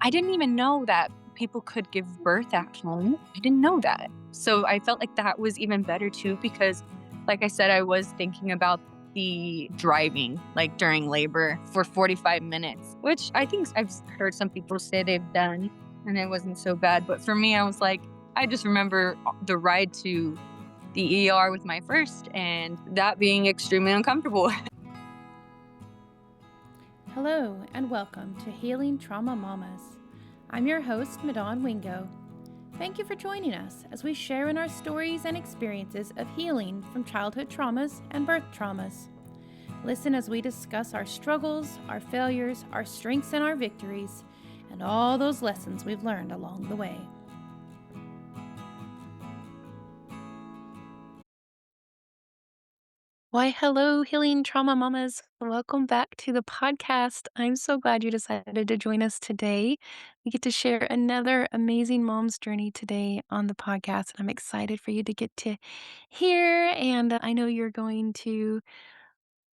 I didn't even know that people could give birth at home. I didn't know that. So I felt like that was even better too because, like I said, I was thinking about the driving, like, during labor for 45 minutes, which I think I've heard some people say they've done, and it wasn't so bad, but for me, I was like, I just remember the ride to the ER with my first and that being extremely uncomfortable. Hello, and welcome to Healing Trauma Mamas. I'm your host, Midon Wingo. Thank you for joining us as we share in our stories and experiences of healing from childhood traumas and birth traumas. Listen as we discuss our struggles, our failures, our strengths, and our victories, and all those lessons we've learned along the way. Why, hello, Healing Trauma Mamas. Welcome back to the podcast. I'm so glad you decided to join us today. We get to share another amazing mom's journey today on the podcast. I'm excited for you to get to hear, and I know you're going to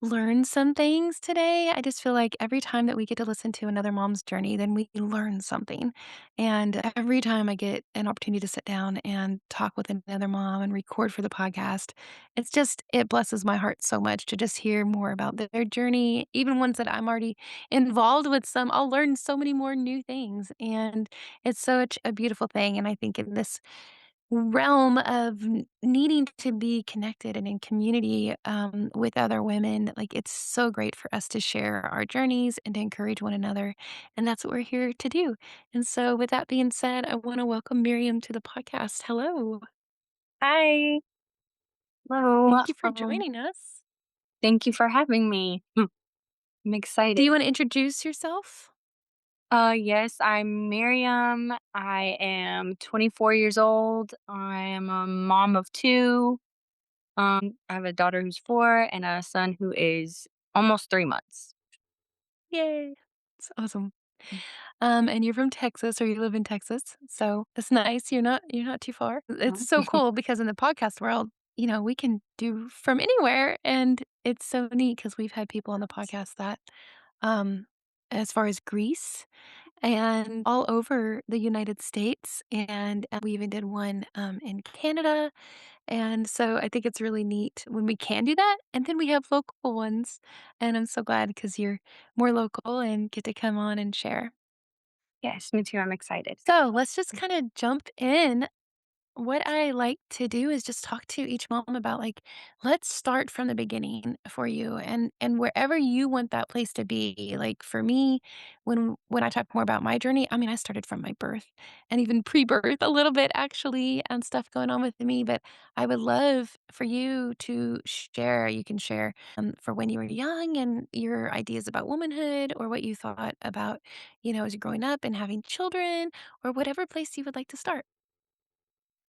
learn some things today. I just feel like every time that we get to listen to another mom's journey, then we learn something. And every time I get an opportunity to sit down and talk with another mom and record for the podcast, it blesses my heart so much to just hear more about their journey. Even ones that I'm already involved with some, I'll learn so many more new things. And it's such a beautiful thing. And I think in this realm of needing to be connected and in community with other women. Like, it's so great for us to share our journeys and to encourage one another. And that's what we're here to do. And so, with that being said, I want to welcome Miriam to the podcast. Hello. Hi. Hello. Thank you for joining us. Thank you for having me. I'm Do excited. you want to introduce yourself? Yes, I'm Miriam. I am 24 years old. I am a mom of two. I have a daughter who's 4 and a son who is almost 3 months. Yay. It's awesome. And you're from Texas, or you live in Texas, so it's nice. You're not too far. It's so cool because in the podcast world, we can do from anywhere, and it's so neat because we've had people on the podcast that, um, as far as Greece and all over the United States, and we even did one in Canada, and so I think it's really neat when we can do that, and then we have local ones, and I'm so glad because you're more local and get to come on and share. Yes, me too. I'm excited. So let's just kind of jump in. What I like to do is just talk to each mom about, like, let's start from the beginning for you and wherever you want that place to be. Like, for me, when I talk more about my journey, I mean, I started from my birth and even pre-birth a little bit actually, and stuff going on with me, but I would love for you to share. You can share for when you were young and your ideas about womanhood, or what you thought about, as you're growing up and having children, or whatever place you would like to start.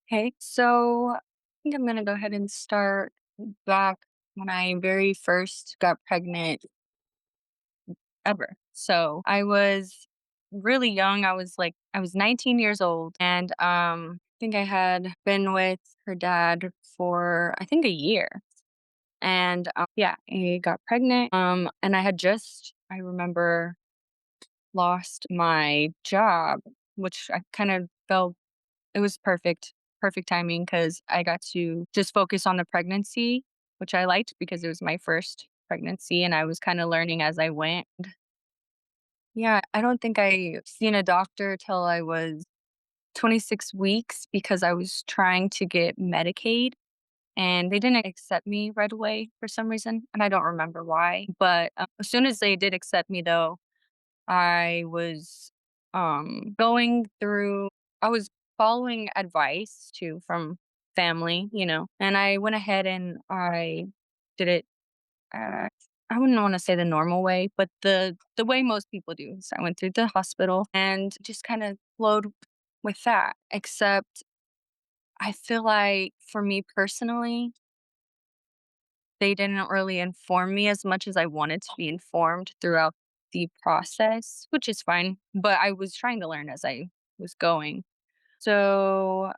Okay, so I think I'm gonna go ahead and start back when I very first got pregnant ever. So I was really young. I was 19 years old, and I think I had been with her dad for I think a year. And yeah, I got pregnant. And I remember lost my job, which I kind of felt it was perfect timing because I got to just focus on the pregnancy, which I liked because it was my first pregnancy and I was kind of learning as I went. Yeah, I don't think I seen a doctor till I was 26 weeks because I was trying to get Medicaid and they didn't accept me right away for some reason, and I don't remember why. But as soon as they did accept me, though, I was going through, I was following advice too from family, and I went ahead and I did it uh, I wouldn't wanna say the normal way, but the way most people do. So I went through the hospital and just kinda flowed with that, except I feel like for me personally, they didn't really inform me as much as I wanted to be informed throughout the process, which is fine, but I was trying to learn as I was going. So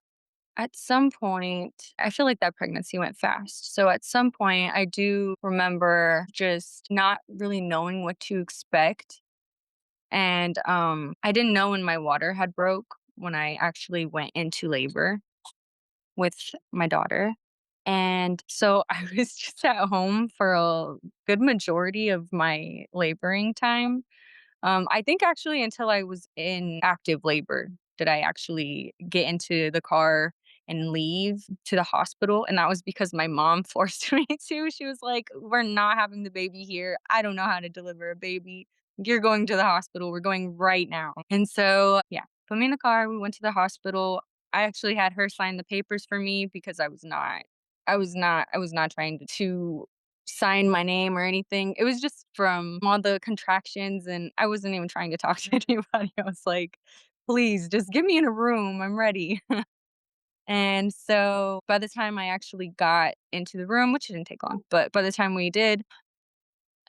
at some point, I feel like that pregnancy went fast. So at some point, I do remember just not really knowing what to expect. And I didn't know when my water had broke when I actually went into labor with my daughter. And so I was just at home for a good majority of my laboring time. I think actually until I was in active labor did I actually get into the car and leave to the hospital. And that was because my mom forced me to. She was like, "We're not having the baby here. I don't know how to deliver a baby. You're going to the hospital. We're going right now." And so, yeah, put me in the car. We went to the hospital. I actually had her sign the papers for me because I was not trying to sign my name or anything. It was just from all the contractions, and I wasn't even trying to talk to anybody. I was like, "Please, just get me in a room. I'm ready." And so by the time I actually got into the room, which didn't take long, but by the time we did,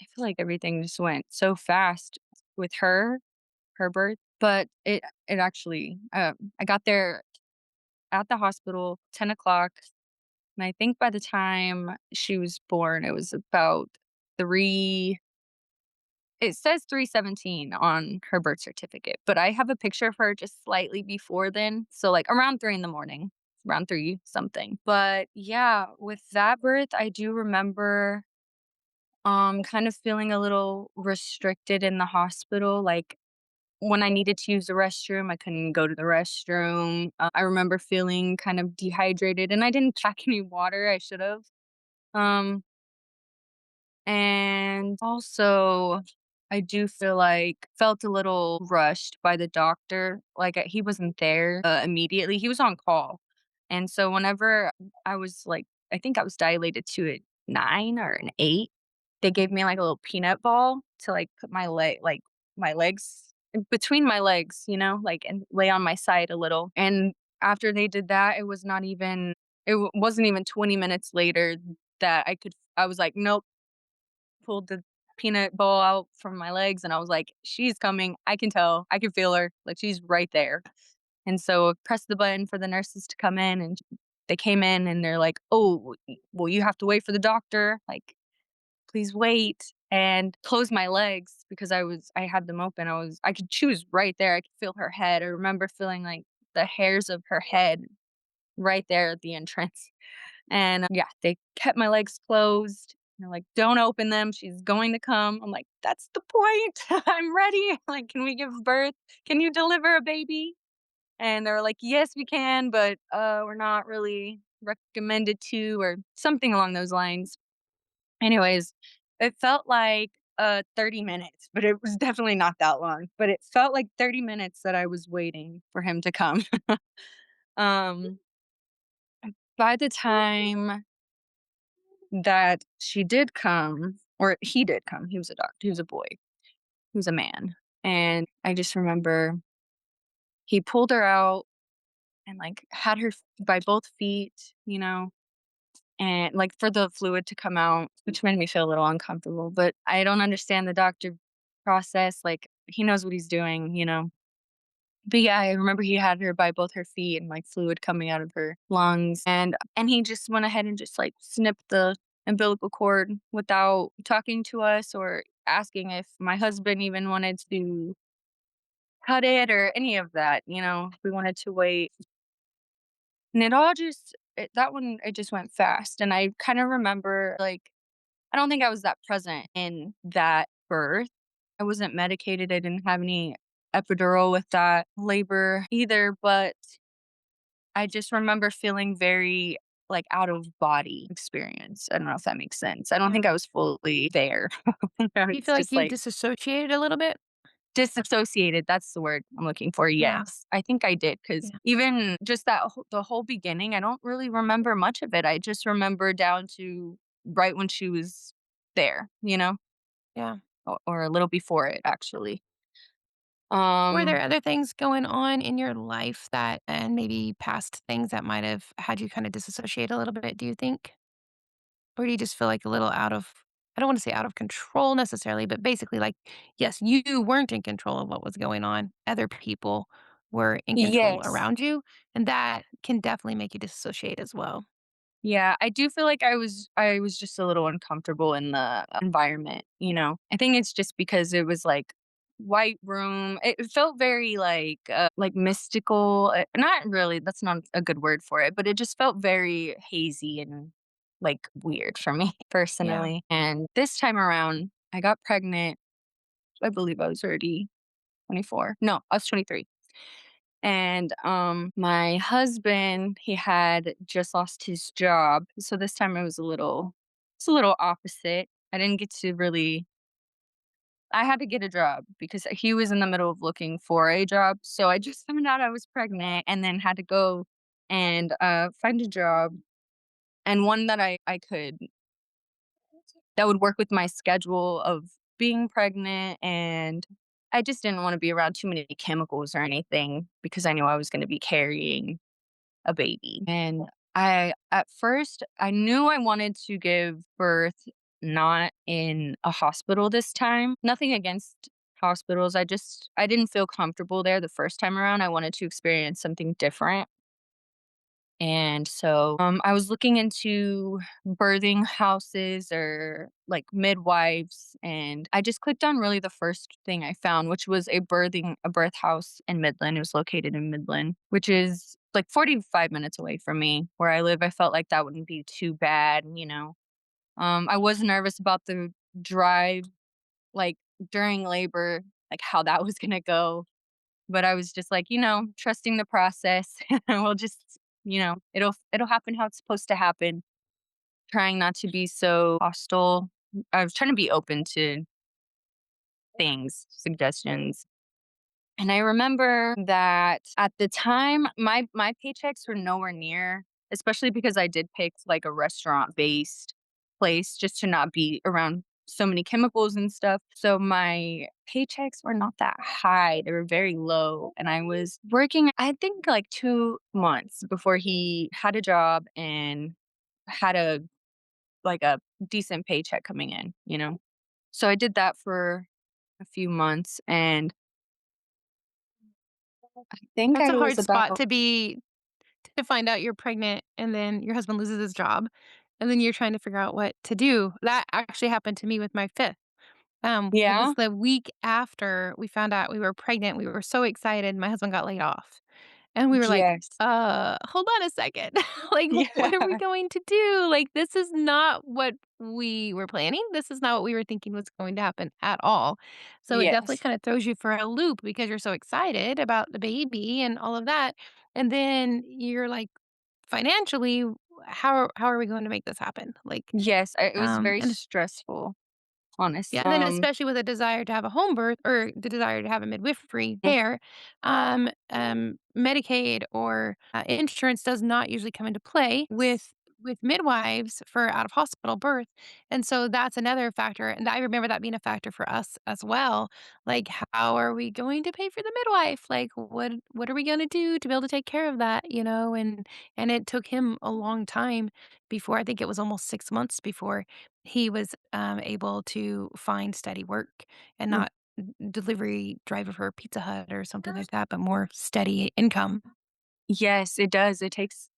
I feel like everything just went so fast with her birth. But it actually, I got there at the hospital 10 o'clock. And I think by the time she was born, it was about 3 it says 3:17 on her birth certificate, but I have a picture of her just slightly before then, so, like, around 3 in the morning, around 3 something. But, yeah, with that birth, I do remember, kind of feeling a little restricted in the hospital, like, when I needed to use the restroom, I couldn't go to the restroom. I remember feeling kind of dehydrated, and I didn't pack any water, I should've. Um And also, I do feel like felt a little rushed by the doctor. Like, he wasn't there, immediately, he was on call. And so whenever I was, like I think I was dilated to a 9 or an 8, they gave me, like, a little peanut ball to, like, put my legs in between my legs, like, and lay on my side a little. And after they did that, it wasn't even 20 minutes later that I was like, "Nope," pulled the peanut ball out from my legs, and I was like, "She's coming. I can tell. I can feel her. Like, she's right there." And so pressed the button for the nurses to come in, and they came in, and they're like, "Oh, well, you have to wait for the doctor. Like, please wait." And closed my legs because I had them open. She was right there. I could feel her head. I remember feeling like the hairs of her head right there at the entrance. And, yeah, they kept my legs closed. They're like, "Don't open them, she's going to come." I'm like, "That's the point. I'm ready. Like, can we give birth? Can you deliver a baby?" And they were like, "Yes, we can, but, we're not really recommended to," or something along those lines. Anyways, it felt like, 30 minutes, but it was definitely not that long. But it felt like 30 minutes that I was waiting for him to come. Um, by the time that she did come, or he did come. He was a doctor. He was a boy. He was a man. And I just remember he pulled her out and, like, had her by both feet, and, like, for the fluid to come out, which made me feel a little uncomfortable. But I don't understand the doctor process. Like, he knows what he's doing. But yeah, I remember he had her by both her feet and, like, fluid coming out of her lungs, and he just went ahead and just, like, snipped the umbilical cord without talking to us or asking if my husband even wanted to cut it or any of that. We wanted to wait. And that one, it just went fast, and I kinda remember, like, I don't think I was that present in that birth. I wasn't medicated, I didn't have any epidural with that labor either, but I just remember feeling very, like, out of body experience. I don't know if that makes sense. I don't think Yeah. I was fully there. Do you It's feel like just, you like, disassociated a little bit? disassociated, that's the word I'm looking for, Yeah, yes. I think I did, because yeah, even just the whole beginning, I don't really remember much of it. I just remember down to right when she was there, yeah. or a little before it, actually. Were Um there other things going on in your life that and maybe past things that might have had you kinda disassociate a little bit, do you think? Or do you just feel like a little out of I don't wanna say out of control necessarily, but basically, like, yes, you weren't in control of what was going on. Other people were in control Yes. around you, and that can definitely make you dissociate as well. Yeah, I do feel like I was just a little uncomfortable in the environment. I think it's just because it was, like, white room. It felt very like mystical. Not really. That's not a good word for it, but it just felt very hazy and like weird for me Yeah. personally. And this time around, I got pregnant. I believe I was already 24. No, I was 23. And my husband, he had just lost his job. So this time it's a little opposite. I didn't get to really I had to get a job because he was in the middle of looking for a job. So I just found out I was pregnant and then had to go and find a job and one that I could that would work with my schedule of being pregnant. And I just didn't want to be around too many chemicals or anything because I knew I was going to be carrying a baby. And at first, I knew I wanted to give birth not in a hospital this time. Nothing against hospitals. I didn't feel comfortable there the first time around. I wanted to experience something different. And so I was looking into birthing houses or like midwives, and I just clicked on really the first thing I found, which was a birth house in Midland. It was located in Midland, which is like 45 minutes away from me where I live. I felt like that wouldn't be too bad, you know. I was nervous about the drive, like during labor, like how that was gonna go, but I was just like, trusting the process. We'll just, it'll happen how it's supposed to happen. Trying not to be so hostile. I was trying to be open to things, suggestions. And I remember that at the time, my paychecks were nowhere near, especially because I did pick like a restaurant based place just to not be around so many chemicals and stuff. So my paychecks were not that high. They were very low. And I was working, I think like 2 months before he had a job and had a decent paycheck coming in, you know? So I did that for a few months and I think That's I a was hard spot about to be to find out you're pregnant and then your husband loses his job, and then you're trying to figure out what to do. That actually happened to me with my 5th. It yeah? was the week after we found out we were pregnant. We were so excited. My husband got laid off. And we were like, Yes. hold on a second. Like, what are we Yeah. going to do? Like, this is not what we were planning. This is not what we were thinking was going to happen at all. So it definitely Yes. kind of throws you for a loop because you're so excited about the baby and all of that. And then you're like, financially, how are we going to make this happen? Like, Yes, it was very and stressful, yeah, honest and then especially with a desire to have a home birth or the desire to have a midwifery care, Medicaid or insurance does not usually come into play with midwives for out of hospital birth, and so that's another factor. And I remember that being a factor for us as well. Like, how are we going to pay for the midwife? Like, what are we going to do to be able to take care of that? You know, and it took him a long time before. I think it was almost 6 months before he was, able to find steady work and Mm. not delivery driver for Pizza Hut or something like that, but more steady income. Yes, it does. It takes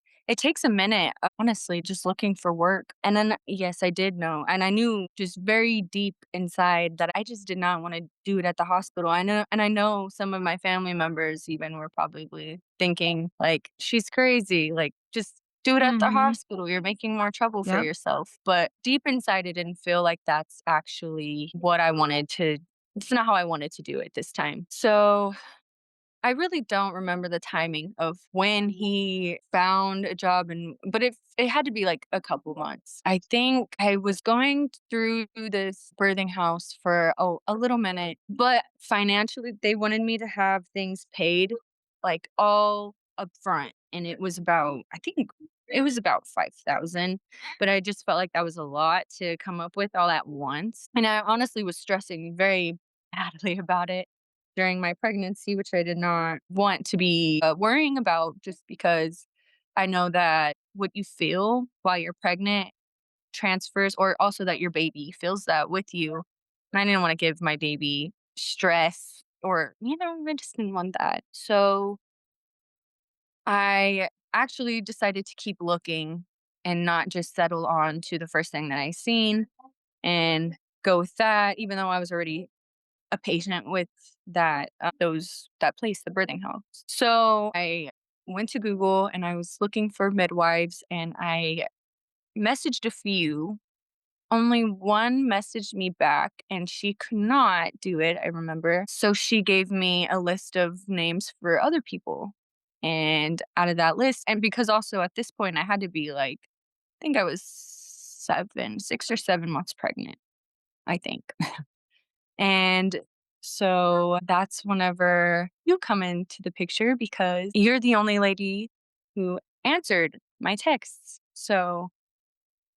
a minute, honestly, just looking for work. And then yes, I did know. And I knew just very deep inside that I just did not want to do it at the hospital. I know some of my family members even were probably thinking like she's crazy, like just do it at the Mhm. hospital. You're making more trouble for Yep. yourself. But deep inside it didn't feel like that's actually what I wanted to it's not how I wanted to do it this time. So I really don't remember the timing of when he found a job but it had to be like a couple months. I think I was going through this birthing house for a little minute, but financially they wanted me to have things paid like all upfront and it was about I think it was about 5,000, but I just felt like that was a lot to come up with all at once. And I honestly was stressing very badly about it during my pregnancy, which I did not want to be worrying about just because I know that what you feel while you're pregnant transfers, or also that your baby feels that with you. And I didn't want to give my baby stress or, I just didn't want that. So I actually decided to keep looking and not just settle on to the first thing that I seen and go with that, even though I was already a patient with that place, the birthing house. So I went to Google and I was looking for midwives and I messaged a few. Only one messaged me back and she could not do it, I remember. So she gave me a list of names for other people. And out of that list, and because also at this point I had to be like, I think I was 6 or 7 months pregnant, I think. And so that's whenever you come into the picture because you're the only lady who answered my texts. So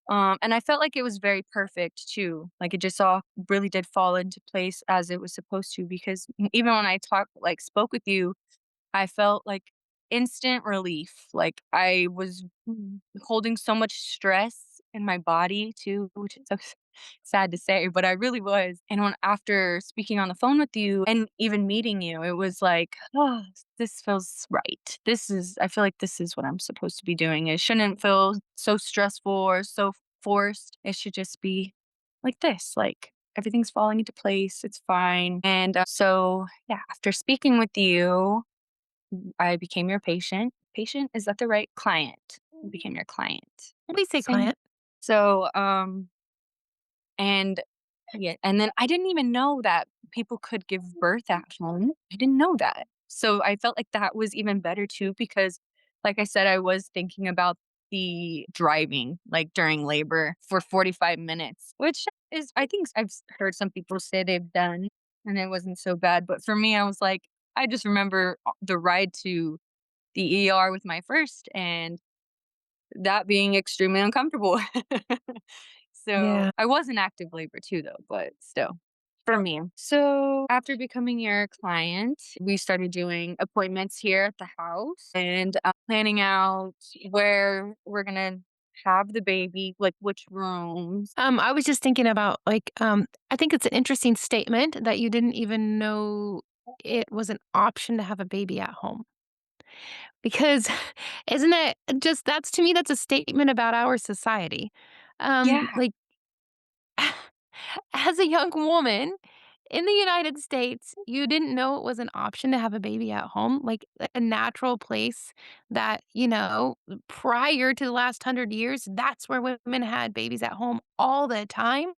and I felt like it was very perfect too. Like it just all really did fall into place as it was supposed to because even when I spoke with you, I felt like instant relief. Like I was holding so much stress in my body too, which is so sad to say, but I really was. And after speaking on the phone with you and even meeting you, it was like, oh, this feels right. I feel like this is what I'm supposed to be doing. It shouldn't feel so stressful or so forced. It should just be like this. Like everything's falling into place. It's fine. And so, yeah, after speaking with you, I became your patient. Patient, is that the right client? I became your client. We say Same. client. So, and yeah, and then I didn't even know that people could give birth at home. I didn't know that. So I felt like that was even better too because like I said, I was thinking about the driving like during labor for 45 minutes, which is I think heard some people say they've done and it wasn't so bad, but for me I was like I just remember the ride to the ER with my first and that being extremely uncomfortable. So, Yeah. I was in active labor too though, but still, for me. So, after becoming your client, we started doing appointments here at the house and, planning out where we're gonna have the baby, like which rooms. I was just thinking about I think it's an interesting statement that you didn't even know it was an option to have a baby at home. Because isn't it just that's to me, that's a statement about our society. Yeah, Like as a young woman in the United States, you didn't know it was an option to have a baby at home, like a natural place that, prior to the last 100 years, that's where women had babies at home all the time,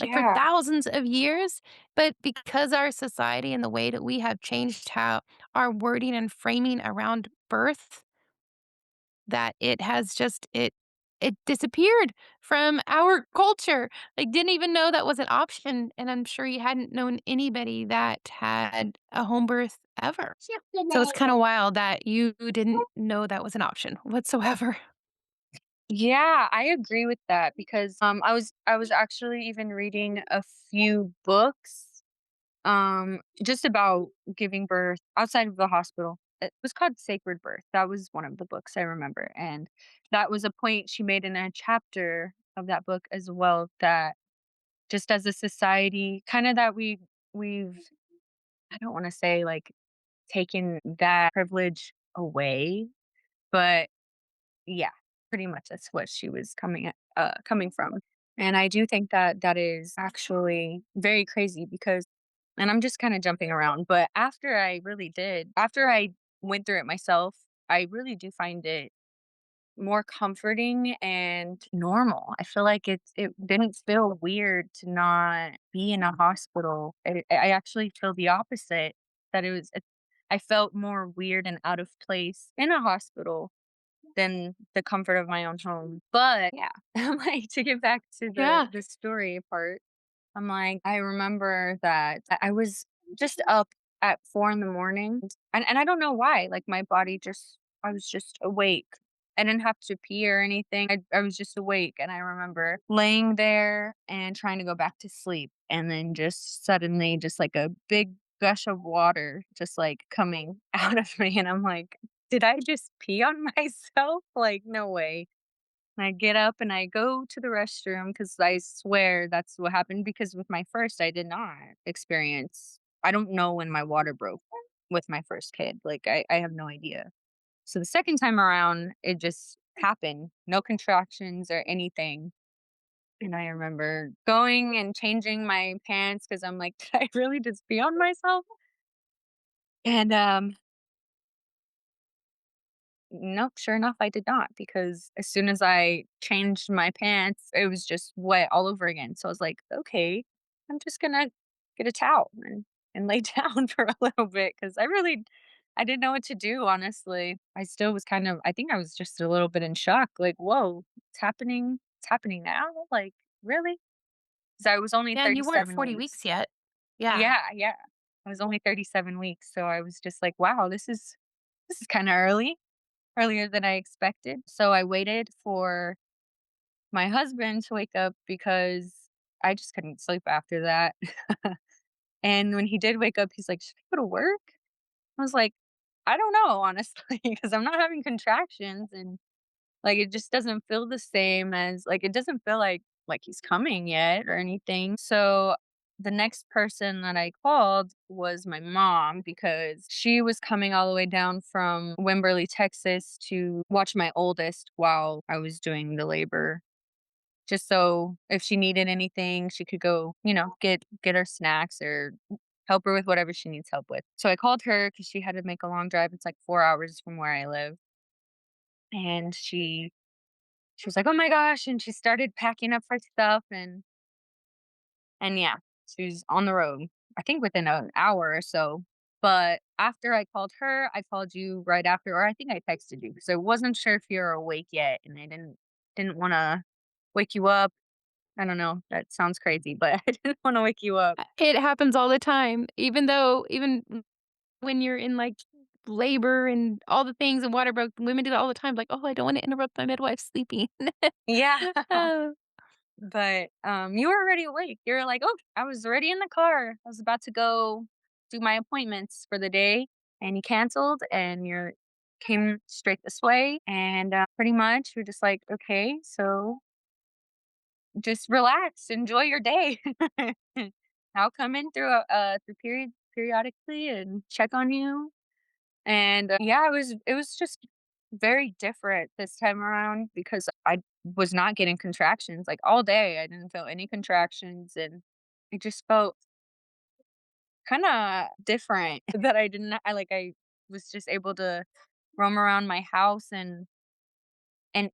like for yeah. thousands of years. But because our society and the way that we have changed how our wording and framing around birth, that it has just it disappeared from our culture. Like, didn't even know that was an option, and I'm sure you hadn't known anybody that had a home birth ever. So it's kinda wild that you didn't know that was an option whatsoever. Yeah, I agree with that because, I was actually even reading a few books just about giving birth outside of the hospital. It was called Sacred Birth. That was one of the books I remember, and that was a point she made in a chapter of that book as well, that just as a society, kinda that we've I don't wanna say, like, taken that privilege away, but yeah, pretty much that's what she was coming from. And I do think that that is actually very crazy because and I'm just kind of jumping around, but after I went through it myself, I really do find it more comforting and normal. I feel like it didn't feel weird to not be in a hospital. I actually feel the opposite that I felt more weird and out of place in a hospital than the comfort of my own home. But yeah, like to get back to Yeah, the story part, I'm like, I remember that I was just up at 4 in the morning and I don't know why. Like my body just I was just awake. I didn't have to pee or anything. I was just awake and I remember laying there and trying to go back to sleep and then just suddenly just like a big gush of water just like coming out of me and I'm like, did I just pee on myself? Like no way. And I get up and I go to the restroom because I swear that's what happened because with my first, I did not experience I don't know when my water broke with my first kid. Like I have no idea. So the second time around, it just happened. No contractions or anything. And I remember going and changing my pants because I'm like, did I really just pee on myself? And nope, sure enough, I did not because as soon as I changed my pants, it was just wet all over again. So I was like, okay, I'm just gonna get a towel and lay down for a little bit because I didn't know what to do, honestly. I still was kind of I think I was just a little bit in shock, like, whoa, it's happening, it's happening now? Like, really? Because I was only Yeah, and you weren't 37 40 weeks. weeks yet. Yeah. Yeah, yeah. I was only 37 weeks. So I was just like, wow, this is kind of earlier than I expected. So I waited for my husband to wake up because I just couldn't sleep after that. And when he did wake up, he's like, "Should I go to work?" I was like, "I don't know, honestly, because I'm not having contractions and like, it just doesn't feel the same as like, it doesn't feel like he's coming yet or anything." So, the next person that I called was my mom because she was coming all the way down from Wimberley, Texas to watch my oldest while I was doing the labor. Just so if she needed anything, she could go, get her snacks or help her with whatever she needs help with. So I called her because she had to make a long drive. It's like 4 hours from where I live. And she was like, "Oh my gosh," and she started packing up her stuff and yeah, she's on the road, I think within an hour or so. But after I called her, I called you right after, or I think I texted you because I wasn't sure if you're awake yet, and I didn't wanna wake you up. I don't know, that sounds crazy, but I didn't wanna wake you up. It happens all the time, even when you're in, like, labor and all the things and water broke, women do that all the time, like, "Oh, I don't wanna interrupt my midwife sleeping." Yeah. Oh. But, you were already awake. You were like, "Oh, I was already in the car. I was about to go do my appointments for the day, and you canceled, and you came straight this way." And, pretty much we're just like, "Okay, so just relax, enjoy your day." I'll come in through periodically and check on you. And, yeah, it was just very different this time around because I was not getting contractions, like, all day, I didn't feel any contractions, and it just felt kinda different that I was just able to roam around my house and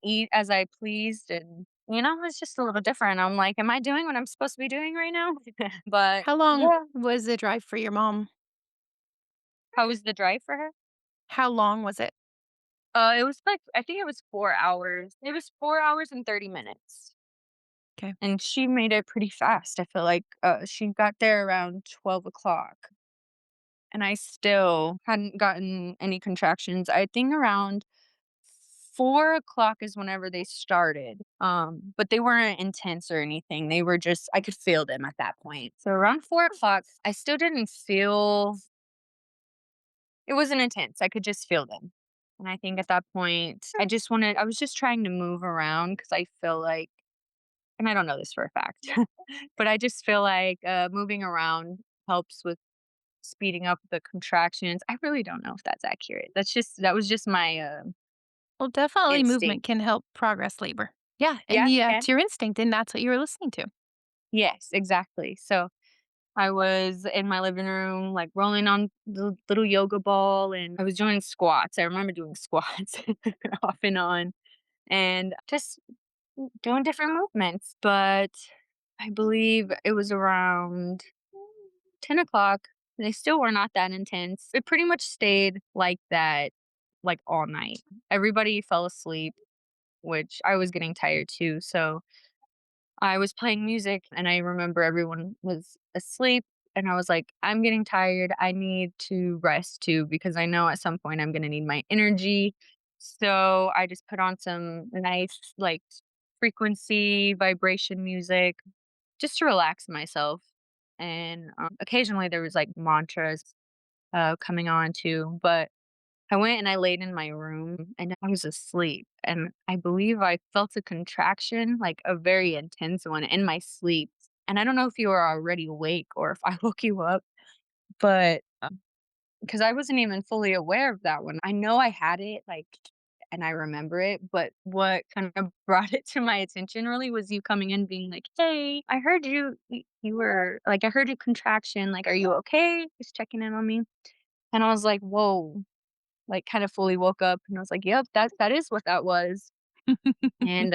eat as I pleased, and, it's just a little different. I'm like, "Am I doing what I'm supposed to be doing right now?" But, How long yeah. was the drive for your mom? How was the drive for her? How long was it? It was like I think it was 4 hours. It was 4 hours and 30 minutes, 'Kay. and she made it pretty fast. I feel like, she got there around 12 o'clock, and I still hadn't gotten any contractions. I think around 4 o'clock is whenever they started, but they weren't intense or anything. They were just I could feel them at that point. So around 4 o'clock, I still didn't feel it wasn't intense, I could just feel them. And I think at that point, I was just trying to move around because I feel like and I don't know this for a fact, but I just feel like, moving around helps with speeding up the contractions. I really don't know if that's accurate. That was just my, Well, definitely movement instinct. can help progress labor. Yeah, and Yeah, it yeah, can. it's your instinct, and that's what you were listening to. Yes, exactly. So, I was in my living room, like, rolling on the little yoga ball, and I was doing squats. I remember doing squats off and on, and just doing different movements, but I believe it was around 10 o'clock. They still were not that intense. It pretty much stayed like that, like, all night. Everybody fell asleep, which I was getting tired too, so I was playing music, and I remember everyone was asleep, and I was like, "I'm getting tired. I need to rest too because I know at some point I'm gonna need my energy." So, I just put on some nice, like, frequency vibration music just to relax myself, and, occasionally, there was, like, mantras, coming on too, but I went and I laid in my room and I was asleep, and I believe I felt a contraction, like a very intense one in my sleep, and I don't know if you were already awake or if I woke you up, but, because I wasn't even fully aware of that one. I know I had it, like, and I remember it, but what kind of brought it to my attention really was you coming in being like, "Hey, I heard you were like, I heard your contraction, like, are you okay?" Just checking in on me. And I was like, "Whoa," like, kind of fully woke up, and I was like, "Yep, that is what that was." And,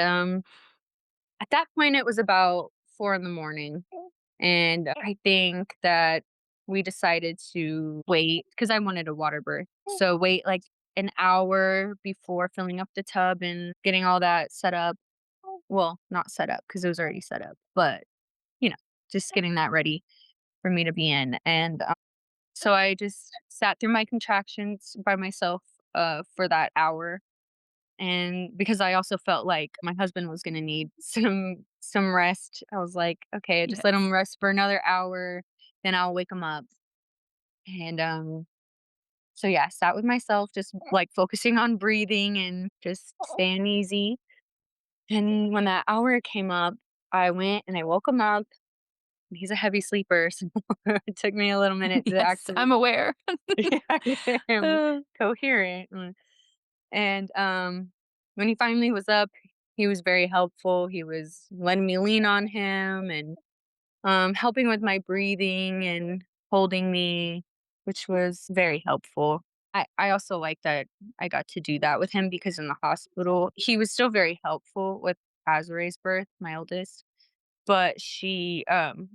at that point, it was about 4 in the morning, and I think that we decided to wait because I wanted a water birth. So wait, like, an hour before filling up the tub and getting all that set up. Well, not set up because it was already set up, but, you know, just getting that ready for me to be in, and, so I just sat through my contractions by myself, for that hour, and because I also felt like my husband was gonna need some rest, I was like, "Okay, just let him Yes. rest for another hour, then I'll wake him up." And, so yeah, I sat with myself, just, like, focusing on breathing and just staying easy, and when that hour came up, I went and I woke him up. He's a heavy sleeper, so it took me a little minute to Yes, actually I'm aware. yeah, get him Uh, coherent, and, when he finally was up, he was very helpful. He was letting me lean on him and, helping with my breathing and holding me, which was very helpful. I also like that I got to do that with him because in the hospital, he was still very helpful with Azare's birth, my oldest, but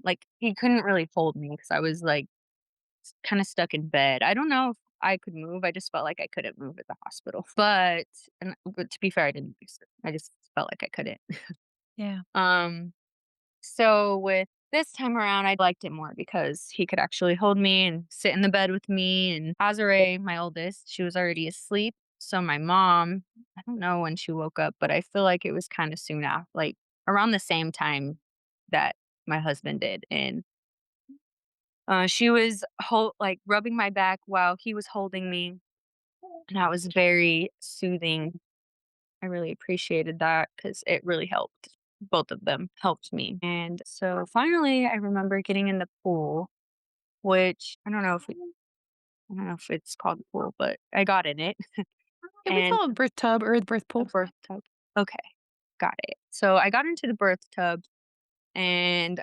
like, he couldn't really hold me because I was, like, kinda stuck in bed. I don't know if I could move, I just felt like I couldn't move at the hospital. But to be fair, I didn't use it. I just felt like I couldn't. yeah. Um, so with this time around, I liked it more because he could actually hold me and sit in the bed with me, and Azare, my oldest, she was already asleep, so my mom, I don't know when she woke up, but I feel like it was kinda soon after, like, around the same time that my husband did, and she was like, rubbing my back while he was holding me, and that was very soothing. I really appreciated that because it really helped. Both of them helped me, and so finally, I remember getting in the pool, which I don't know if it's called the pool, but I got in it, Yeah, we and call it birth tub or the birth a pool. birth tub. Okay, got it. So I got into the birth tub, and,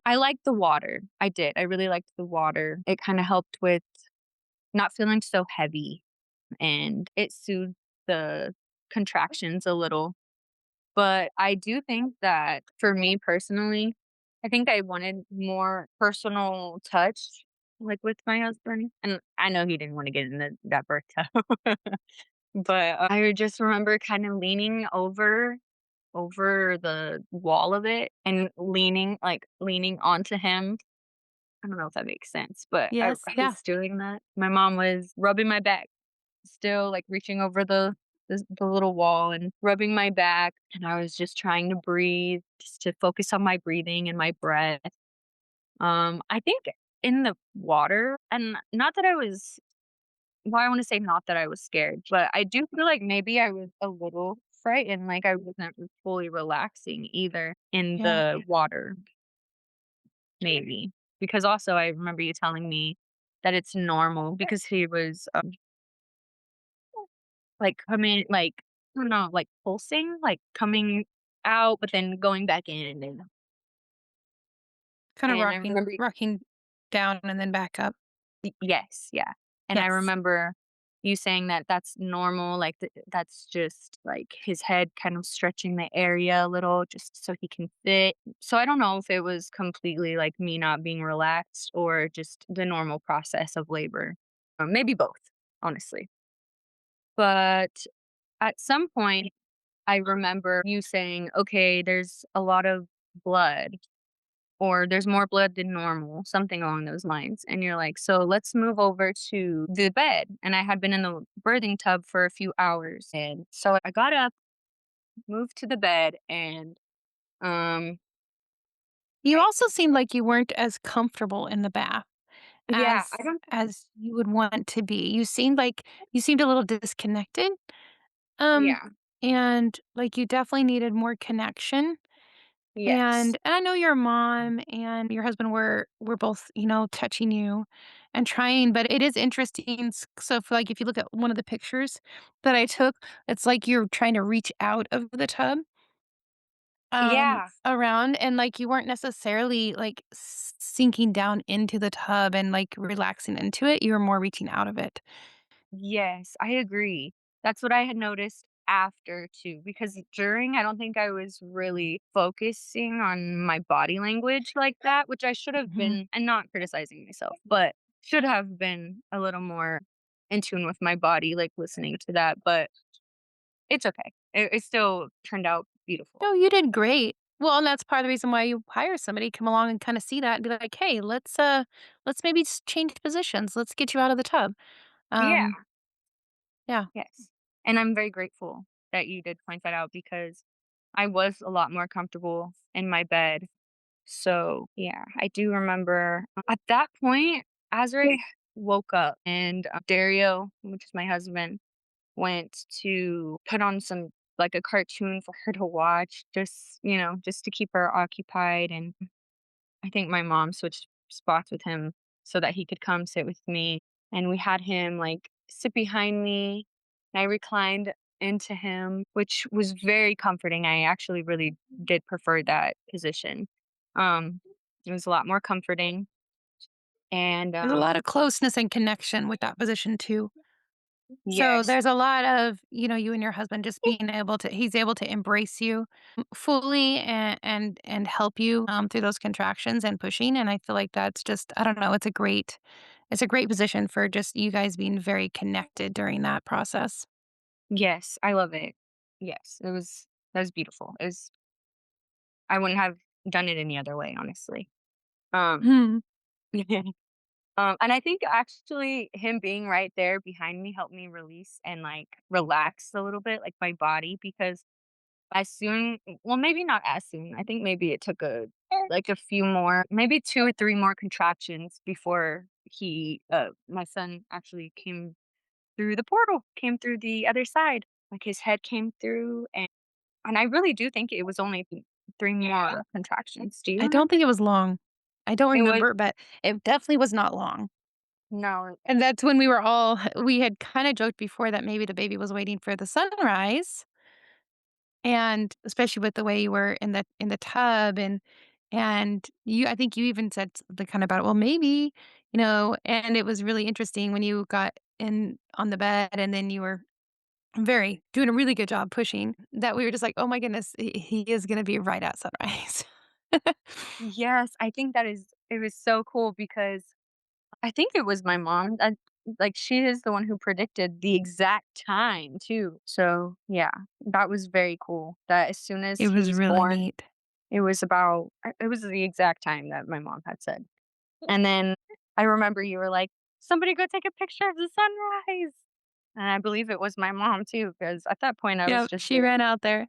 I liked the water. I did. I really liked the water. It kinda helped with not feeling so heavy, and it soothed the contractions a little. But I do think that for me personally, I think I wanted more personal touch, like, with my husband, and I know he didn't wanna get in that birth tub. But, I just remember kinda leaning over the wall of it and leaning onto him. I don't know if that makes sense, but I Yes, I yeah. was doing that. My mom was rubbing my back, still, like, reaching over the little wall and rubbing my back, and I was just trying to breathe, just to focus on my breathing and my breath. I think in the water and not that I was well, I wanna say not that I was scared, but I do feel like maybe I was a little frightened, like, I wasn't fully relaxing either in Yeah. the water, maybe. Because also I remember you telling me that it's normal because he was, like, coming like, I don't know, like, pulsing, like, coming out, but then going back in, Kinda and I remember rocking down and then back up. yes, yeah, and I Yes. remember you saying that that's normal, like, that's just, like, his head kind of stretching the area a little just so he can fit. So I don't know if it was completely, like, me not being relaxed or just the normal process of labor, or maybe both, honestly. But at some point, I remember you saying, "Okay, there's a lot of blood," or "There's more blood than normal," something along those lines, and you're like, "So let's move over to the bed," and I had been in the birthing tub for a few hours, and so I got up, moved to the bed, and, um, You I also seemed like you weren't as comfortable in the bath yeah, I don't as you would want to be. You seemed a little disconnected, um, yeah, and, like, you definitely needed more connection. yes. And I know your mom and your husband were both, touching you and trying, but it is interesting. So, if you look at one of the pictures that I took, it's like you're trying to reach out of the tub, Yeah. around and, like, you weren't necessarily, like, sinking down into the tub and, like, relaxing into it, you were more reaching out of it. Yes, I agree. That's what I had noticed after too, because during, I don't think I was really focusing on my body language like that, which I should have Mhm. been, and not criticizing myself, but should have been a little more in tune with my body, like listening to that. But it's okay. It still turned out beautiful. No, you did great. Well, and that's part of the reason why you hire somebody, come along and kinda see that and be like, "Hey, let's maybe change positions. Let's get you out of the tub." Yeah. Um, yeah. Yes. And I'm very grateful that you did point that out because I was a lot more comfortable in my bed. So, yeah, I do remember at that point, Azri woke up and Dario, which is my husband, went to put on some like a cartoon for her to watch, just, just to keep her occupied. And I think my mom switched spots with him so that he could come sit with me. And we had him like sit behind me. And I reclined into him, which was very comforting. I actually really did prefer that position. Um, it was a lot more comforting. And There's a lot of closeness and connection with that position too. So yes, there's a lot of, you and your husband just being able to he's able to embrace you fully and help you through those contractions and pushing. And I feel like that's just I don't know, it's a great position for just you guys being very connected during that process. yes, I love it. Yes, that was beautiful. I wouldn't have done it any other way, honestly. Um, Hmm. and I think actually him being right there behind me helped me release and like relax a little bit, like my body, because as soon, well, maybe not as soon. I think maybe it took a few more, maybe 2 or 3 more contractions before my son actually came through the portal, came through the other side. Like his head came through, and I really do think it was only 3 more contractions. Do you I don't remember? think it was long. I don't It was remember, but it definitely was not long. no. And that's when we had kind of joked before that maybe the baby was waiting for the sunrise. And especially with the way you were in the tub and you I think you even said the kind about, "Well, maybe," and it was really interesting when you got in on the bed and then you were doing a really good job pushing that we were just like, "Oh my goodness, he is gonna be right at sunrise." Yes, I think it was so cool because I think it was my mom. Like she is the one who predicted the exact time too. So yeah, that was very cool. That as soon as It he was was really born, neat. it was the exact time that my mom had said. And then I remember you were like, "Somebody go take a picture of the sunrise." And I believe it was my mom too, because at that point I was Yep, just she ran out there.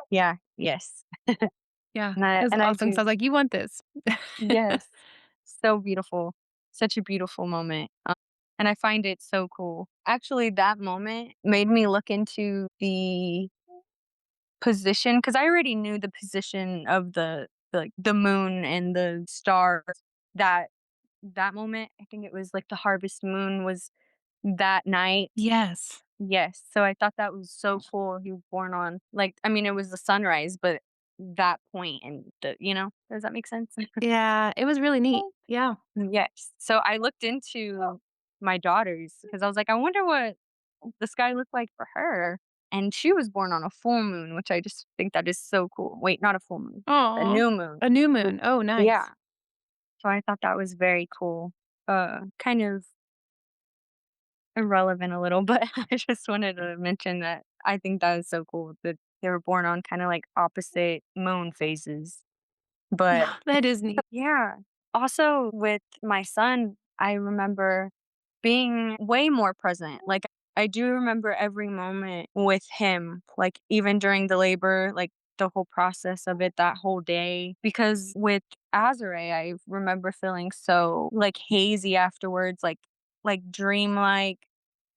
yeah, yes. Yeah, And it was I awesome. do. So I was like, "You want this." Yes. So beautiful. Such a beautiful moment. And I find it so cool. Actually, that moment made me look into the position because I already knew the position of the moon and the stars. That that moment, I think it was like the harvest moon was that night. Yes. Yes. So I thought that was so cool. He was born on like I mean it was the sunrise, but that point and does that make sense? Yeah, it was really neat. Yeah. Yes. So I looked into my daughter's because I was like, I wonder what the sky looked like for her. And she was born on a full moon, which I just think that is so cool. Wait, not a full moon, a Aw. new moon. A new moon. Oh, Yeah. nice. So I thought that was very cool. Kind of irrelevant a little, but I just wanted to mention that I think that is so cool that they were born on kind of like opposite moon phases. But Yeah, that is neat. yeah. Also, with my son, I remember being way more present. Like, I do remember every moment with him, like, even during the labor, like, the whole process of it that whole day. Because with Azare, I remember feeling so, like, hazy afterwards, like dreamlike,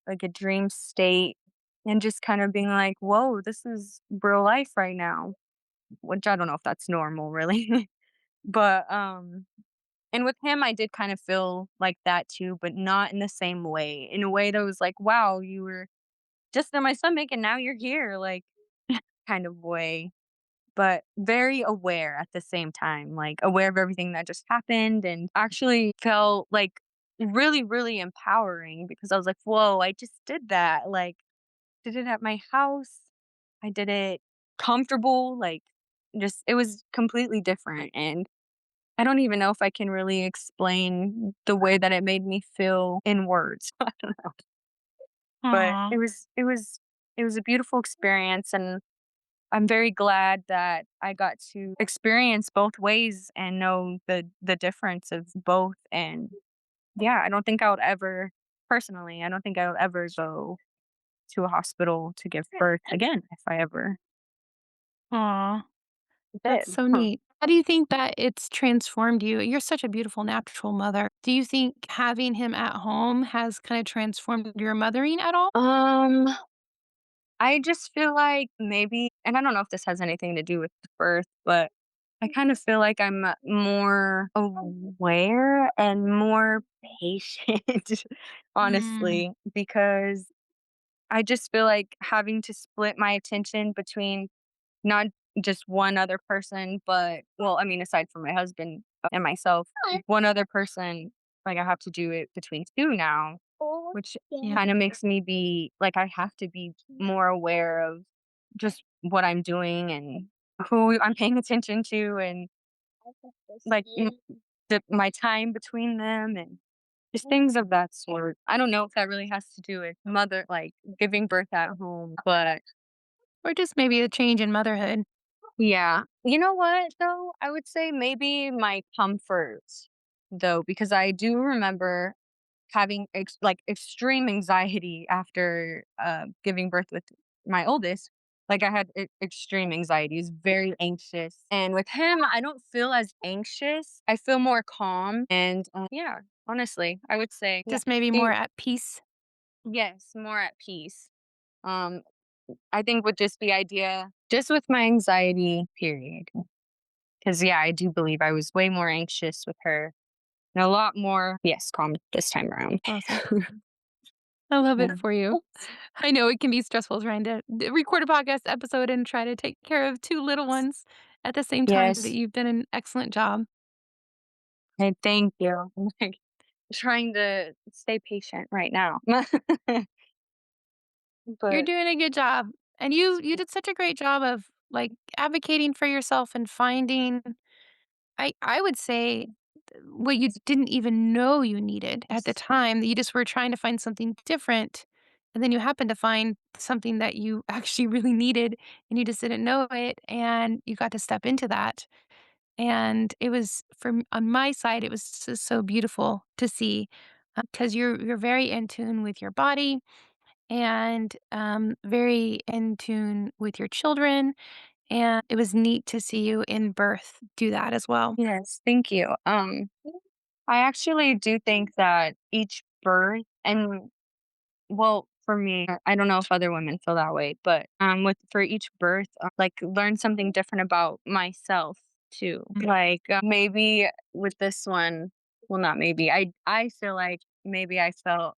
like a dream state, and just kind of being like, whoa, this is real life right now, which I don't know if that's normal, really. But, and with him, I did kind of feel like that too, but not in the same way. In a way that was like, "Wow, you were just in my stomach and now you're here," like, kind of way. but very aware at the same time, like aware of everything that just happened and actually felt like really, really empowering because I was like, whoa, I just did that. Like, did it at my house. I did it comfortable. Like, just, it was completely different. And I don't even know if I can really explain the way that it made me feel in words. I don't know. But Aw. it was a beautiful experience, and I'm very glad that I got to experience both ways and know the difference of both. And yeah, I don't think I would ever personally, I don't think I would ever go to a hospital to give birth again if I ever Aw. That's did. so neat. How do you think that it's transformed you? You're such a beautiful natural mother. Do you think having him at home has kinda transformed your mothering at all? Um, I just feel like maybe, and I don't know if this has anything to do with the birth, but I kind of feel like I'm more aware and more patient, Mm. honestly, because I just feel like having to split my attention between not just one other person, but well, I mean, aside from my husband and myself, one other person, like I have to do it between two now, which Yeah. kind of makes me be like I have to be more aware of just what I'm doing and who I'm paying attention to and like my time between them and just things of that sort. I don't know if that really has to do with mother, like giving birth at home, but Or just maybe a change in motherhood. yeah. You know what, though? I would say maybe my comfort, though, because I do remember having like extreme anxiety after giving birth with my oldest. Like I had extreme anxiety, I was very anxious. And with him, I don't feel as anxious. I feel more calm. And yeah, honestly, I would say, yeah. Just maybe more at peace. Yes, more at peace. Um, I think with just the idea, just with my anxiety, period. Because, yeah, I do believe I was way more anxious with her and a lot more, yes, calm this time around. Awesome. I love it Yeah. for you. I know it can be stressful trying to record a podcast episode and try to take care of 2 little ones at the same time, but Yes. you've done an excellent job. And thank you. I'm like trying to stay patient right now. You're But doing a good job, and you did such a great job of, like, advocating for yourself and finding I would say what you didn't even know you needed at the yes, time, that you just were trying to find something different, and then you happened to find something that you actually really needed, and you just didn't know it, and you got to step into that, and it was on my side, it was just so beautiful to see, because you're very in tune with your body and, very in tune with your children, and it was neat to see you in birth do that as well. yes, thank you. I actually do think that each birth and well, for me, I don't know if other women feel that way, but with for each birth, like learn something different about myself too. Like maybe with this one, well, not maybe. I feel like maybe I felt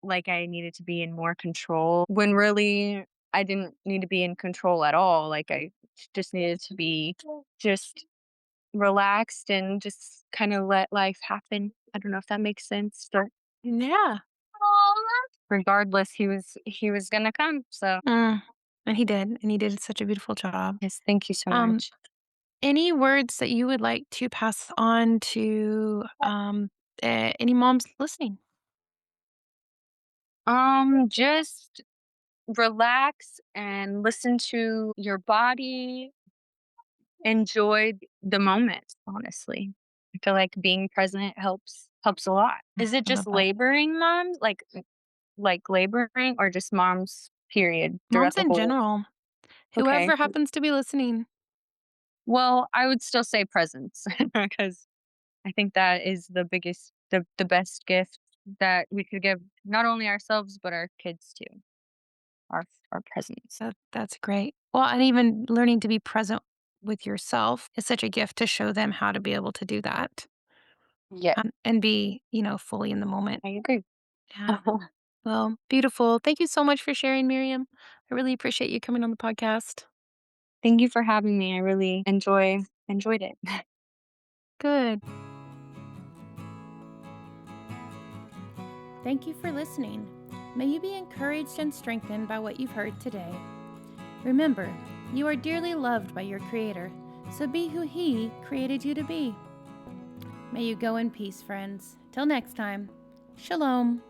like I needed to be in more control when really I didn't need to be in control at all. Like I just needed to be just relaxed and just kind of let life happen. I don't know if that makes sense, but Yeah. regardless, he was gonna come. So Mm, and he did such a beautiful job. yes, thank you so Um, much. any words that you would like to pass on to, any moms listening? Just relax and listen to your body. Enjoy the moment. Honestly, I feel like being present helps a lot. Is it I just love that. laboring moms, like laboring, or just moms? Period throughout Moms the in whole. general, Okay. whoever happens to be listening, Well, I would still say presence because I think that is the best gift that we could give not only ourselves but our kids too. Our our presence. that's great. Well, and even learning to be present with yourself is such a gift to show them how to be able to do that, Yeah, and be, fully in the moment. I agree. Yeah. Well, beautiful. Thank you so much for sharing, Miriam. I really appreciate you coming on the podcast. Thank you for having me. I really enjoyed it. Good. Thank you for listening. May you be encouraged and strengthened by what you've heard today. Remember, you are dearly loved by your Creator, so be who He created you to be. May you go in peace, friends. Till next time, Shalom.